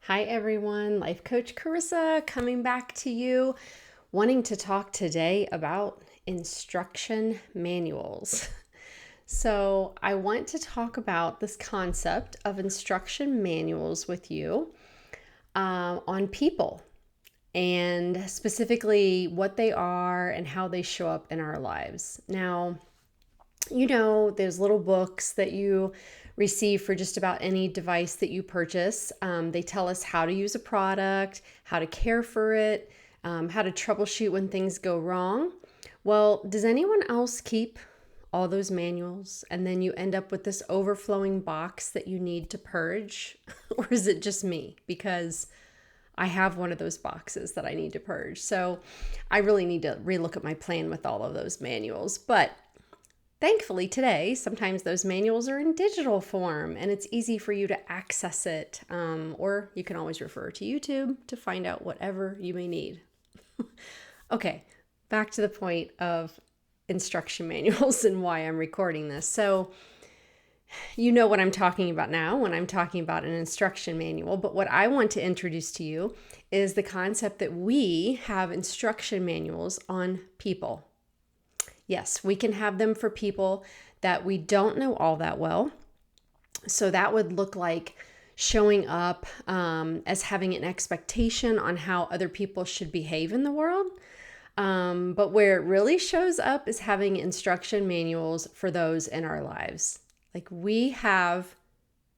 Hi everyone, Life Coach Carisa coming back to you, wanting to talk today about instruction manuals. So, I want to talk about this concept of instruction manuals with you on people and specifically what they are and how they show up in our lives. Now, there's little books that you receive for just about any device that you purchase. They tell us how to use a product, how to care for it, how to troubleshoot when things go wrong. Well, does anyone else keep all those manuals and then you end up with this overflowing box that you need to purge? Or is it just me? Because I have one of those boxes that I need to purge. So I really need to relook at my plan with all of those manuals. But thankfully today, sometimes those manuals are in digital form and it's easy for you to access it. Or you can always refer to YouTube to find out whatever you may need. Okay, back to the point of instruction manuals and why I'm recording this. So you know what I'm talking about now when I'm talking about an instruction manual, but what I want to introduce to you is the concept that we have instruction manuals on people. Yes, we can have them for people that we don't know all that well. So that would look like showing up as having an expectation on how other people should behave in the world. But where it really shows up is having instruction manuals for those in our lives. Like we have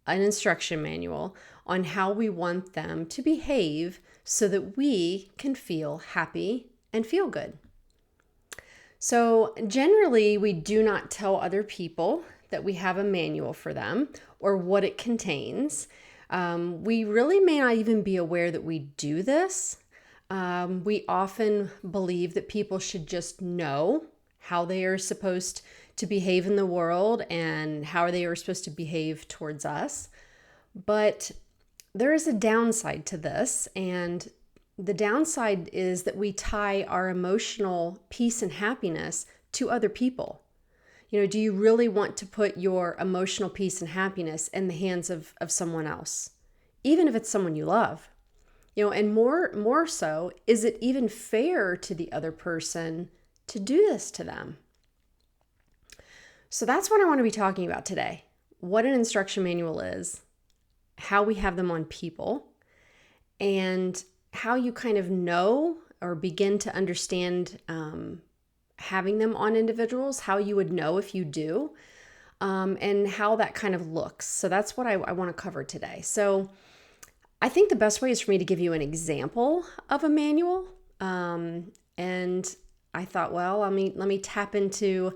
an instruction manual on how we want them to behave so that we can feel happy and feel good. So generally, we do not tell other people that we have a manual for them or what it contains. We really may not even be aware that we do this. We often believe that people should just know how they are supposed to behave in the world and how they are supposed to behave towards us. But there is a downside to this, and the downside is that we tie our emotional peace and happiness to other people. Do you really want to put your emotional peace and happiness in the hands of someone else, even if it's someone you love? And more so, is it even fair to the other person to do this to them? So that's what I want to be talking about today. What an instruction manual is, how we have them on people, and how you kind of know or begin to understand having them on individuals, how you would know if you do, and how that kind of looks. So that's what I want to cover today. So I think the best way is for me to give you an example of a manual. And I thought, well, let me tap into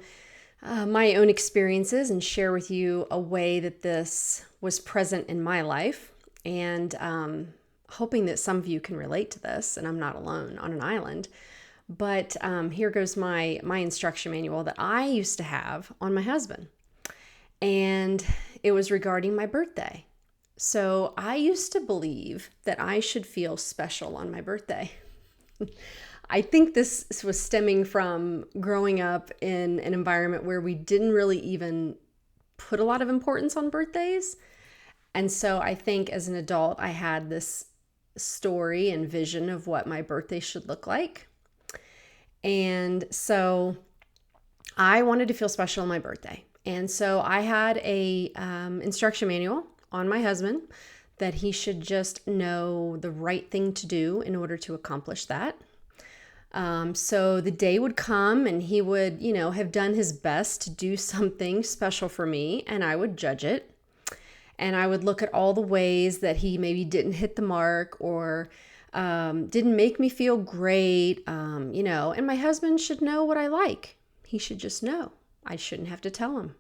my own experiences and share with you a way that this was present in my life. And hoping that some of you can relate to this, and I'm not alone on an island. But here goes my instruction manual that I used to have on my husband. And it was regarding my birthday. So I used to believe that I should feel special on my birthday. I think this was stemming from growing up in an environment where we didn't really even put a lot of importance on birthdays. And so I think as an adult, I had this story and vision of what my birthday should look like. And so I wanted to feel special on my birthday. And so I had a instruction manual on my husband that he should just know the right thing to do in order to accomplish that. So the day would come and he would, have done his best to do something special for me, and I would judge it. And I would look at all the ways that he maybe didn't hit the mark or didn't make me feel great, and my husband should know what I like. He should just know. I shouldn't have to tell him.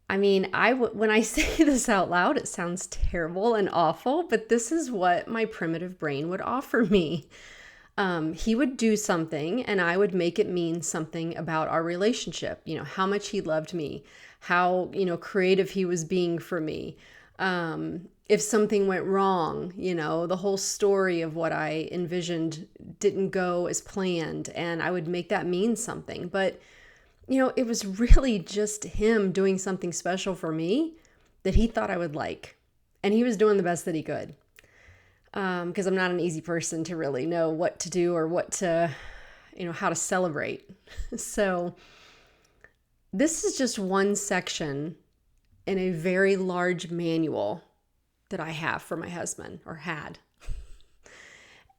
When I say this out loud, it sounds terrible and awful, but this is what my primitive brain would offer me. He would do something and I would make it mean something about our relationship, how much he loved me, how, creative he was being for me. If something went wrong, the whole story of what I envisioned didn't go as planned, and I would make that mean something. But, it was really just him doing something special for me that he thought I would like. And he was doing the best that he could. because I'm not an easy person to really know what to do or how to celebrate. So this is just one section in a very large manual that I have for my husband, or had.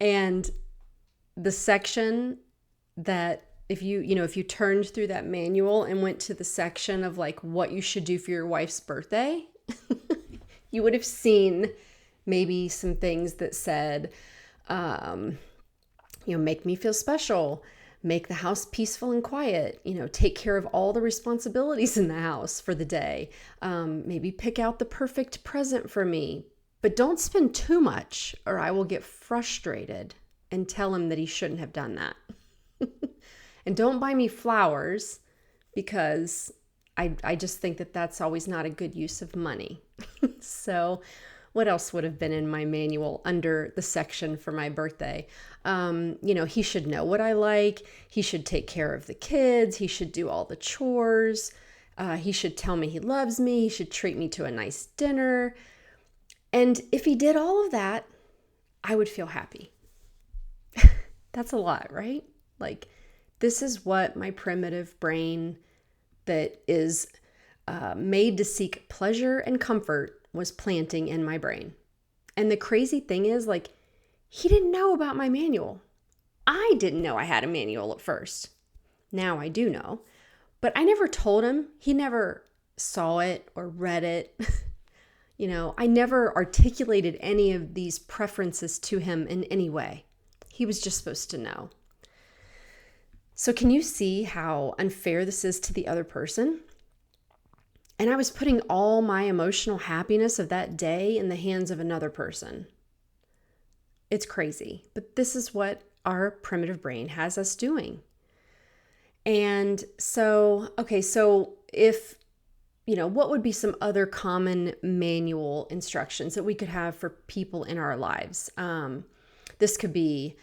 And the section that if you turned through that manual and went to the section of like what you should do for your wife's birthday, you would have seen maybe some things that said, make me feel special, make the house peaceful and quiet, take care of all the responsibilities in the house for the day, maybe pick out the perfect present for me, but don't spend too much or I will get frustrated and tell him that he shouldn't have done that. And don't buy me flowers because I just think that that's always not a good use of money. So what else would have been in my manual under the section for my birthday? He should know what I like. He should take care of the kids. He should do all the chores. He should tell me he loves me. He should treat me to a nice dinner. And if he did all of that, I would feel happy. That's a lot, right? Like, this is what my primitive brain that is made to seek pleasure and comfort was planting in my brain. And the crazy thing is, like, he didn't know about my manual. I didn't know I had a manual at first. Now I do know. But I never told him. He never saw it or read it. I never articulated any of these preferences to him in any way. He was just supposed to know. So can you see how unfair this is to the other person? And I was putting all my emotional happiness of that day in the hands of another person. It's crazy, but this is what our primitive brain has us doing. And so if, what would be some other common manual instructions that we could have for people in our lives? This could be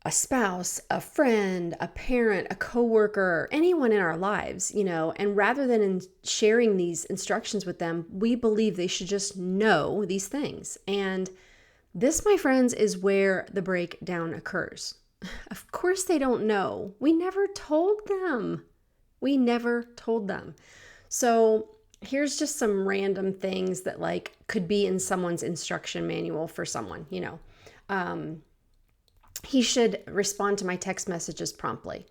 a spouse, a friend, a parent, a coworker, anyone in our lives, and rather than sharing these instructions with them, we believe they should just know these things. And this, my friends, is where the breakdown occurs. Of course they don't know. We never told them. So here's just some random things that like could be in someone's instruction manual for someone, He should respond to my text messages promptly.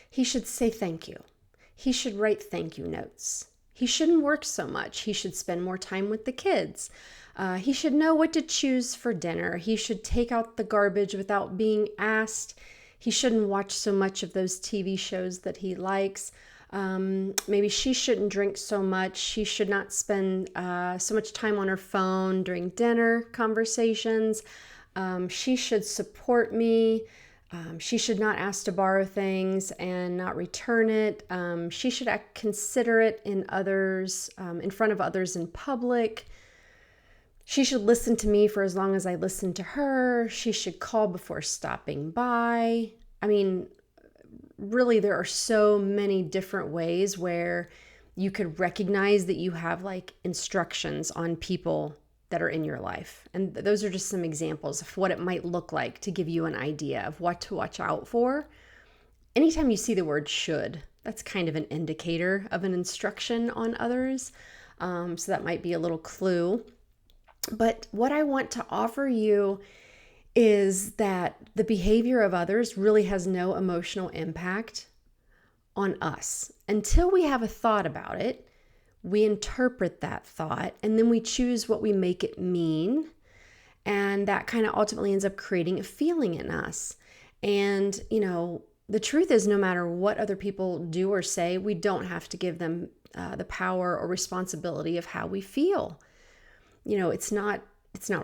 He should say thank you. He should write thank you notes. He shouldn't work so much. He should spend more time with the kids. He should know what to choose for dinner. He should take out the garbage without being asked. He shouldn't watch so much of those TV shows that he likes. Maybe she shouldn't drink so much. She should not spend so much time on her phone during dinner conversations. She should support me. She should not ask to borrow things and not return it. She should act considerate in front of others in public. She should listen to me for as long as I listen to her. She should call before stopping by. I mean, really, there are so many different ways where you could recognize that you have like instructions on people that are in your life. And those are just some examples of what it might look like to give you an idea of what to watch out for. Anytime you see the word should, that's kind of an indicator of an instruction on others. So that might be a little clue. But what I want to offer you is that the behavior of others really has no emotional impact on us. Until we have a thought about it, we interpret that thought, and then we choose what we make it mean. And that kind of ultimately ends up creating a feeling in us. And, the truth is, no matter what other people do or say, we don't have to give them the power or responsibility of how we feel. It's not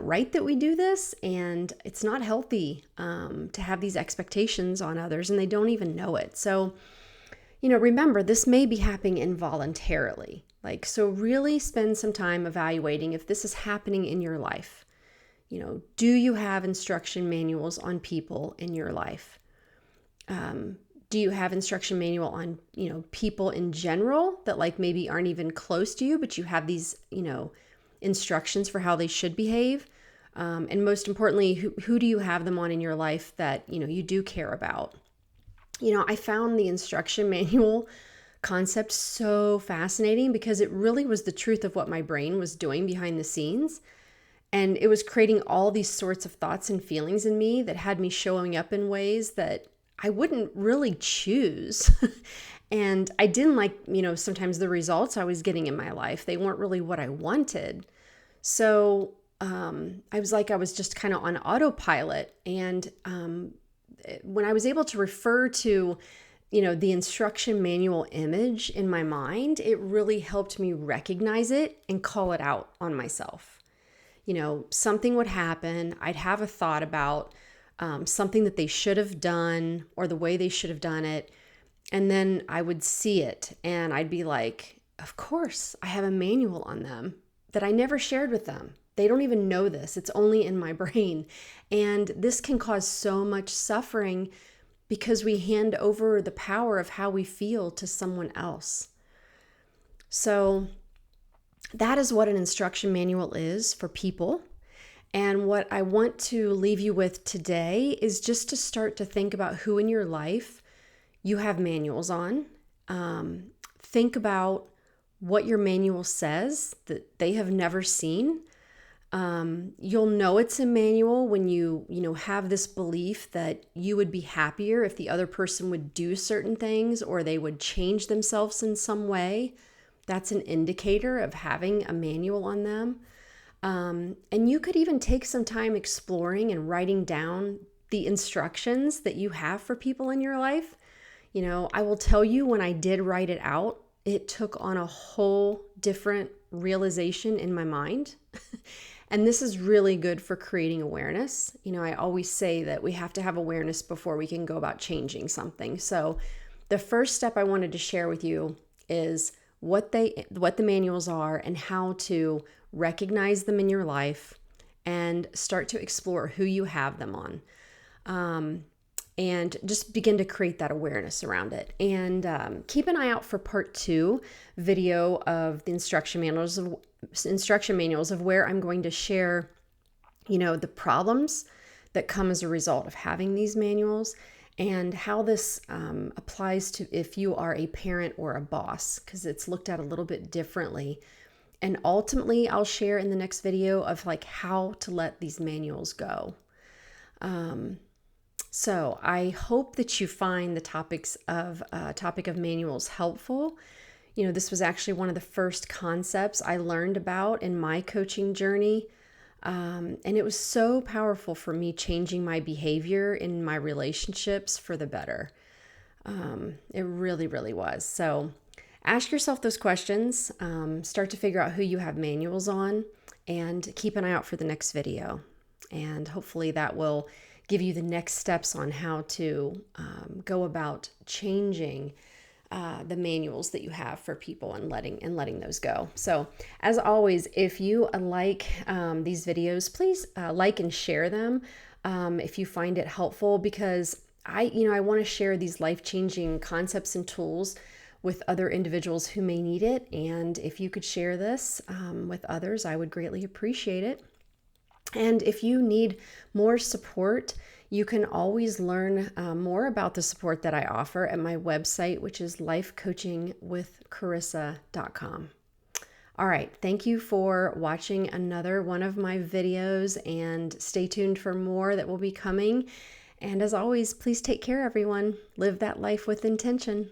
right that we do this, and it's not healthy to have these expectations on others, and they don't even know it. So, remember, this may be happening involuntarily. So really spend some time evaluating if this is happening in your life. Do you have instruction manuals on people in your life? Do you have instruction manual on, people in general that maybe aren't even close to you, but you have these, instructions for how they should behave? And most importantly, who do you have them on in your life that, you do care about? I found the instruction manual concept so fascinating because it really was the truth of what my brain was doing behind the scenes. And it was creating all these sorts of thoughts and feelings in me that had me showing up in ways that I wouldn't really choose. And I didn't like, sometimes the results I was getting in my life, they weren't really what I wanted. So I was just kind of on autopilot. And when I was able to refer to, the instruction manual image in my mind, it really helped me recognize it and call it out on myself. Something would happen. I'd have a thought about something that they should have done or the way they should have done it. And then I would see it and I'd be like, of course, I have a manual on them that I never shared with them. They don't even know this. It's only in my brain. And this can cause so much suffering because we hand over the power of how we feel to someone else. So that is what an instruction manual is for people. And what I want to leave you with today is just to start to think about who in your life you have manuals on. Think about what your manual says that they have never seen. You'll know it's a manual when you have this belief that you would be happier if the other person would do certain things or they would change themselves in some way. That's an indicator of having a manual on them. And you could even take some time exploring and writing down the instructions that you have for people in your life. I will tell you, when I did write it out, it took on a whole different realization in my mind. And this is really good for creating awareness. I always say that we have to have awareness before we can go about changing something. So the first step I wanted to share with you is what the manuals are and how to recognize them in your life and start to explore who you have them on. And just begin to create that awareness around it. And keep an eye out for part 2 video of the instruction manuals of where I'm going to share, the problems that come as a result of having these manuals and how this applies to if you are a parent or a boss, because it's looked at a little bit differently. And ultimately, I'll share in the next video of how to let these manuals go. So I hope that you find the topic of manuals helpful. This was actually one of the first concepts I learned about in my coaching journey. And it was so powerful for me changing my behavior in my relationships for the better. It really, really was. So ask yourself those questions, start to figure out who you have manuals on, and keep an eye out for the next video. And hopefully that will give you the next steps on how to go about changing the manuals that you have for people and letting those go. So as always, if you like these videos, please like and share them if you find it helpful, because I want to share these life-changing concepts and tools with other individuals who may need it. And if you could share this with others, I would greatly appreciate it. And if you need more support, you can always learn more about the support that I offer at my website, which is lifecoachingwithcarissa.com. All right. Thank you for watching another one of my videos, and stay tuned for more that will be coming. And as always, please take care, everyone. Live that life with intention.